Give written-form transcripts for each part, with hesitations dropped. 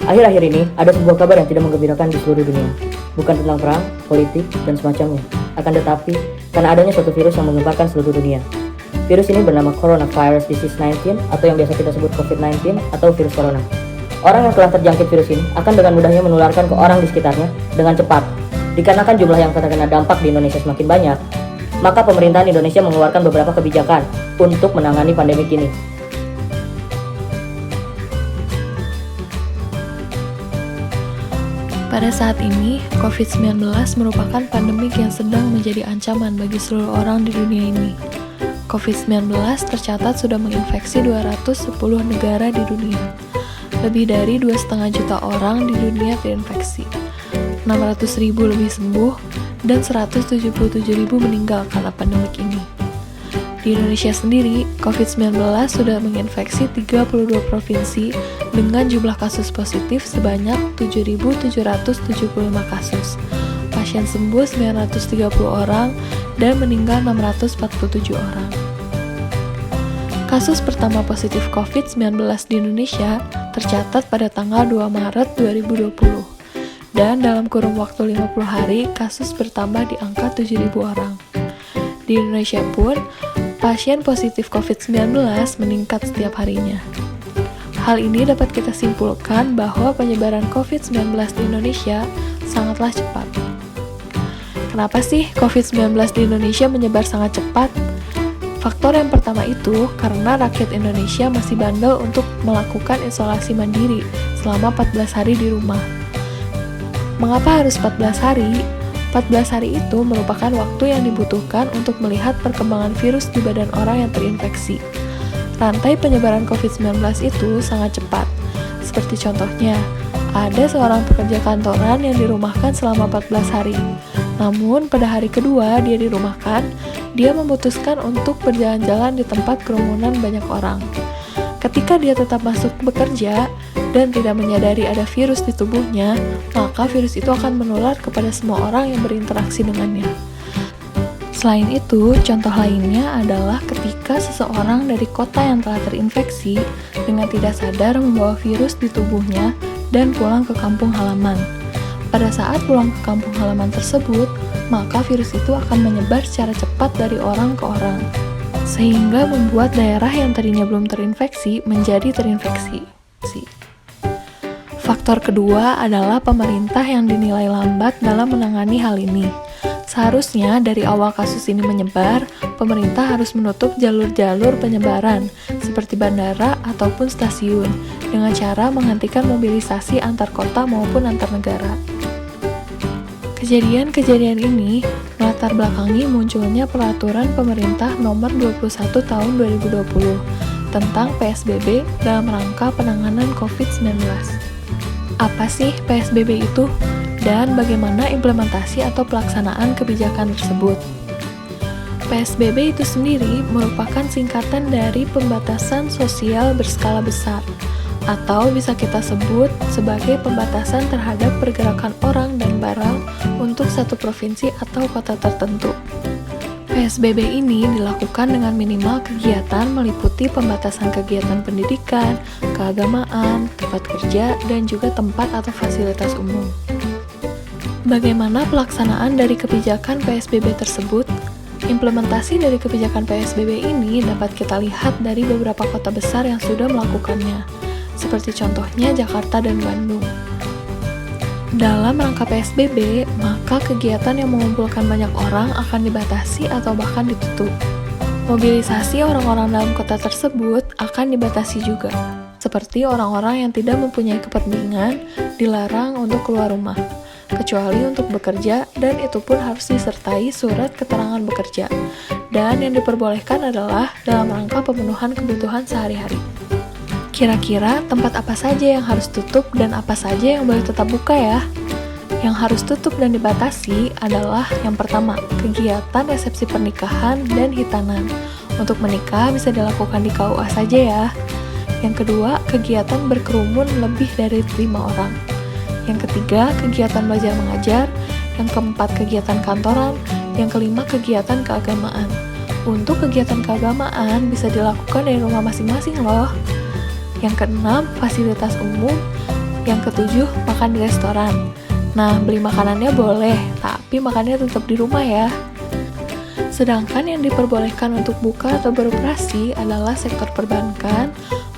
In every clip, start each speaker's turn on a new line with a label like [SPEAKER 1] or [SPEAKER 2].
[SPEAKER 1] Akhir-akhir ini, ada sebuah kabar yang tidak menggembirakan di seluruh dunia. Bukan tentang perang, politik, dan semacamnya. Akan tetapi, karena adanya suatu virus yang menggemparkan seluruh dunia. Virus ini bernama Coronavirus Disease 19 atau yang biasa kita sebut COVID-19 atau virus corona. Orang yang telah terjangkit virus ini akan dengan mudahnya menularkan ke orang di sekitarnya dengan cepat. Dikarenakan jumlah yang terkena dampak di Indonesia semakin banyak, maka pemerintahan Indonesia mengeluarkan beberapa kebijakan untuk menangani pandemi ini.
[SPEAKER 2] Pada saat ini, COVID-19 merupakan pandemik yang sedang menjadi ancaman bagi seluruh orang di dunia ini. COVID-19 tercatat sudah menginfeksi 210 negara di dunia. Lebih dari 2,5 juta orang di dunia terinfeksi. 600.000 lebih sembuh, dan 177.000 meninggal karena pandemik ini. Di Indonesia sendiri, COVID-19 sudah menginfeksi 32 provinsi dengan jumlah kasus positif sebanyak 7.775 kasus. Pasien sembuh 930 orang dan meninggal 647 orang. Kasus pertama positif COVID-19 di Indonesia tercatat pada tanggal 2 Maret 2020. Dan dalam kurun waktu 50 hari, kasus bertambah di angka 7.000 orang. Di Indonesia pun, pasien positif COVID-19 meningkat setiap harinya. Hal ini dapat kita simpulkan bahwa penyebaran COVID-19 di Indonesia sangatlah cepat. Kenapa sih COVID-19 di Indonesia menyebar sangat cepat? Faktor yang pertama itu karena rakyat Indonesia masih bandel untuk melakukan isolasi mandiri selama 14 hari di rumah. Mengapa harus 14 hari? 14 hari itu merupakan waktu yang dibutuhkan untuk melihat perkembangan virus di badan orang yang terinfeksi. Rantai penyebaran COVID-19 itu sangat cepat. Seperti contohnya, ada seorang pekerja kantoran yang dirumahkan selama 14 hari. Namun, pada hari kedua dia dirumahkan, dia memutuskan untuk berjalan-jalan di tempat kerumunan banyak orang. Ketika dia tetap masuk bekerja dan tidak menyadari ada virus di tubuhnya, maka virus itu akan menular kepada semua orang yang berinteraksi dengannya. Selain itu, contoh lainnya adalah ketika seseorang dari kota yang telah terinfeksi dengan tidak sadar membawa virus di tubuhnya dan pulang ke kampung halaman. Pada saat pulang ke kampung halaman tersebut, maka virus itu akan menyebar secara cepat dari orang ke orang, sehingga membuat daerah yang tadinya belum terinfeksi menjadi terinfeksi. Faktor kedua adalah pemerintah yang dinilai lambat dalam menangani hal ini. Seharusnya dari awal kasus ini menyebar, pemerintah harus menutup jalur-jalur penyebaran, seperti bandara ataupun stasiun, dengan cara menghentikan mobilisasi antar kota maupun antar negara. Kejadian-kejadian ini melatar belakangi munculnya peraturan pemerintah nomor 21 tahun 2020 tentang PSBB dalam rangka penanganan COVID-19. Apa sih PSBB itu? Dan bagaimana implementasi atau pelaksanaan kebijakan tersebut? PSBB itu sendiri merupakan singkatan dari pembatasan sosial berskala besar, atau bisa kita sebut sebagai pembatasan terhadap pergerakan orang dan barang untuk satu provinsi atau kota tertentu. PSBB ini dilakukan dengan minimal kegiatan meliputi pembatasan kegiatan pendidikan, keagamaan, tempat kerja, dan juga tempat atau fasilitas umum. Bagaimana pelaksanaan dari kebijakan PSBB tersebut? Implementasi dari kebijakan PSBB ini dapat kita lihat dari beberapa kota besar yang sudah melakukannya, seperti contohnya Jakarta dan Bandung. Dalam rangka PSBB, maka kegiatan yang mengumpulkan banyak orang akan dibatasi atau bahkan ditutup. Mobilisasi orang-orang dalam kota tersebut akan dibatasi juga, seperti orang-orang yang tidak mempunyai kepentingan dilarang untuk keluar rumah, kecuali untuk bekerja, dan itu pun harus disertai surat keterangan bekerja. Dan yang diperbolehkan adalah dalam rangka pemenuhan kebutuhan sehari-hari. Kira-kira tempat apa saja yang harus tutup dan apa saja yang boleh tetap buka ya? Yang harus tutup dan dibatasi adalah yang pertama, kegiatan resepsi pernikahan dan hitanan. Untuk menikah bisa dilakukan di KUA saja ya. Yang kedua, kegiatan berkerumun lebih dari 5 orang. Yang ketiga, kegiatan belajar mengajar. Yang keempat, kegiatan kantoran. Yang kelima, kegiatan keagamaan. Untuk kegiatan keagamaan bisa dilakukan dari rumah masing-masing loh. Yang keenam, fasilitas umum. Yang ketujuh, makan di restoran. Nah, beli makanannya boleh, tapi makannya tetap di rumah ya. Sedangkan yang diperbolehkan untuk buka atau beroperasi adalah sektor perbankan,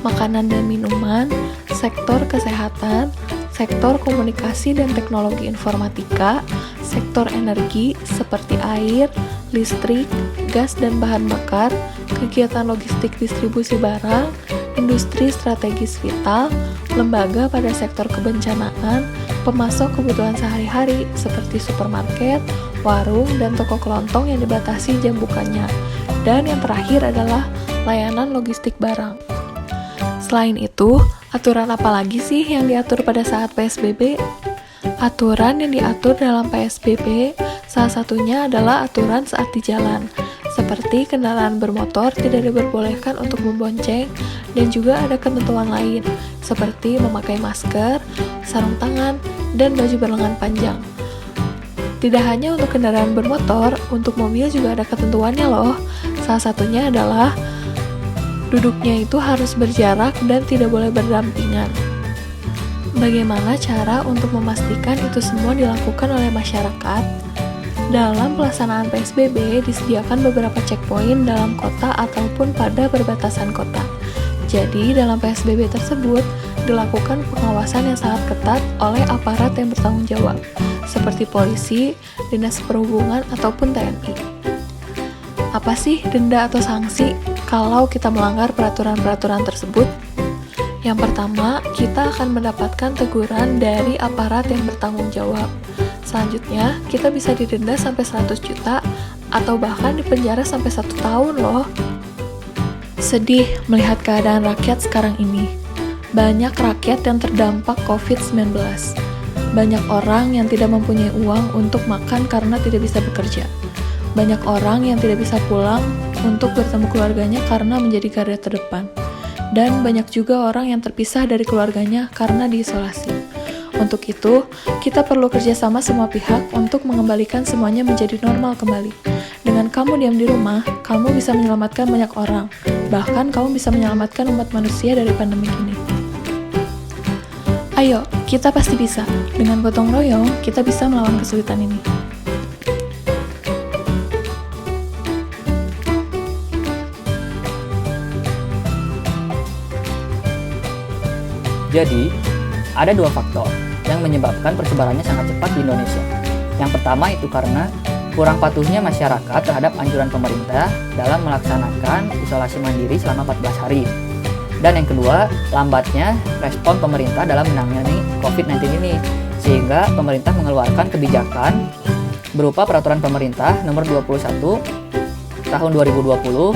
[SPEAKER 2] makanan dan minuman, sektor kesehatan, sektor komunikasi dan teknologi informatika, sektor energi seperti air, listrik, gas dan bahan bakar, kegiatan logistik distribusi barang, industri strategis vital, lembaga pada sektor kebencanaan, pemasok kebutuhan sehari-hari seperti supermarket, warung, dan toko kelontong yang dibatasi jam bukanya. Dan yang terakhir adalah layanan logistik barang. Selain itu, aturan apa lagi sih yang diatur pada saat PSBB? Aturan yang diatur dalam PSBB salah satunya adalah aturan saat di jalan, seperti kendaraan bermotor tidak diperbolehkan untuk membonceng, dan juga ada ketentuan lain, seperti memakai masker, sarung tangan, dan baju berlengan panjang. Tidak hanya untuk kendaraan bermotor, untuk mobil juga ada ketentuannya loh. Salah satunya adalah duduknya itu harus berjarak dan tidak boleh berdampingan. Bagaimana cara untuk memastikan itu semua dilakukan oleh masyarakat? Dalam pelaksanaan PSBB disediakan beberapa checkpoint dalam kota ataupun pada perbatasan kota. Jadi dalam PSBB tersebut dilakukan pengawasan yang sangat ketat oleh aparat yang bertanggung jawab, seperti polisi, dinas perhubungan, ataupun TNI. Apa sih denda atau sanksi kalau kita melanggar peraturan-peraturan tersebut? Yang pertama, kita akan mendapatkan teguran dari aparat yang bertanggung jawab. Selanjutnya, kita bisa didenda sampai 100 juta atau bahkan dipenjara sampai 1 tahun loh. Sedih melihat keadaan rakyat sekarang ini. Banyak rakyat yang terdampak COVID-19. Banyak orang yang tidak mempunyai uang untuk makan karena tidak bisa bekerja. Banyak orang yang tidak bisa pulang untuk bertemu keluarganya karena menjadi garda terdepan. Dan banyak juga orang yang terpisah dari keluarganya karena diisolasi. Untuk itu, kita perlu kerjasama semua pihak untuk mengembalikan semuanya menjadi normal kembali. Dengan kamu diam di rumah, kamu bisa menyelamatkan banyak orang. Bahkan kamu bisa menyelamatkan umat manusia dari pandemi ini. Ayo, kita pasti bisa. Dengan gotong royong, kita bisa melawan kesulitan ini.
[SPEAKER 3] Jadi, ada 2 faktor yang menyebabkan persebarannya sangat cepat di Indonesia. Yang pertama itu karena kurang patuhnya masyarakat terhadap anjuran pemerintah dalam melaksanakan isolasi mandiri selama 14 hari. Dan yang kedua, lambatnya respon pemerintah dalam menangani COVID-19 ini, sehingga pemerintah mengeluarkan kebijakan berupa peraturan pemerintah nomor 21 tahun 2020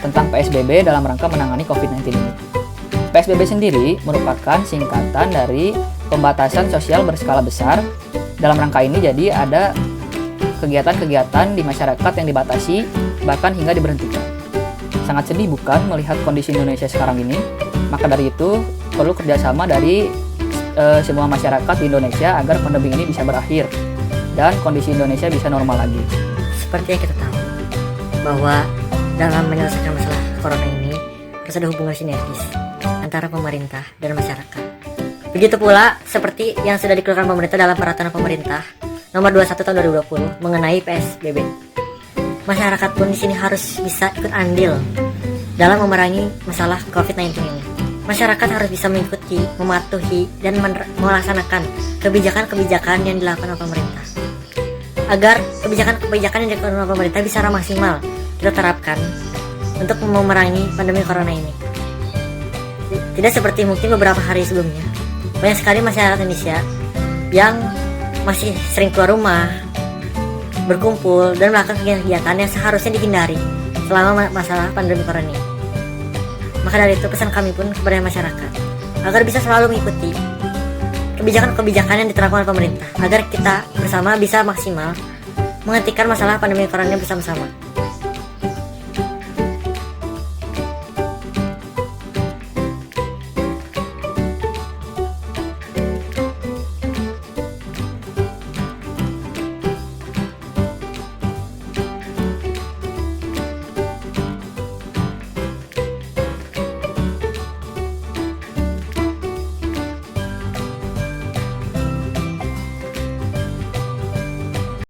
[SPEAKER 3] tentang PSBB dalam rangka menangani COVID-19 ini. PSBB sendiri merupakan singkatan dari pembatasan sosial berskala besar. Dalam rangka ini jadi ada kegiatan-kegiatan di masyarakat yang dibatasi, bahkan hingga diberhentikan. Sangat sedih bukan melihat kondisi Indonesia sekarang ini? Maka dari itu perlu kerjasama dari semua masyarakat di Indonesia agar pandemi ini bisa berakhir dan kondisi Indonesia bisa normal lagi.
[SPEAKER 1] Seperti yang kita tahu, bahwa dalam menyelesaikan masalah corona ini harus ada hubungan sinergis antara pemerintah dan masyarakat. Begitu pula seperti yang sudah dikeluarkan pemerintah dalam peraturan pemerintah nomor 21 tahun 2020 mengenai PSBB. Masyarakat pun di sini harus bisa ikut andil dalam memerangi masalah COVID-19 ini. Masyarakat harus bisa mengikuti, mematuhi, dan melaksanakan kebijakan-kebijakan yang dilakukan oleh pemerintah. Agar kebijakan-kebijakan yang dilakukan oleh pemerintah bisa maksimal kita terapkan untuk memerangi pandemi corona ini. Tidak seperti mungkin beberapa hari sebelumnya, banyak sekali masyarakat Indonesia yang masih sering keluar rumah, berkumpul, dan melakukan kegiatan yang seharusnya dihindari selama masalah pandemi corona ini. Maka dari itu pesan kami pun kepada masyarakat agar bisa selalu mengikuti kebijakan-kebijakan yang diterapkan oleh pemerintah agar kita bersama bisa maksimal menghentikan masalah pandemi corona ini bersama-sama.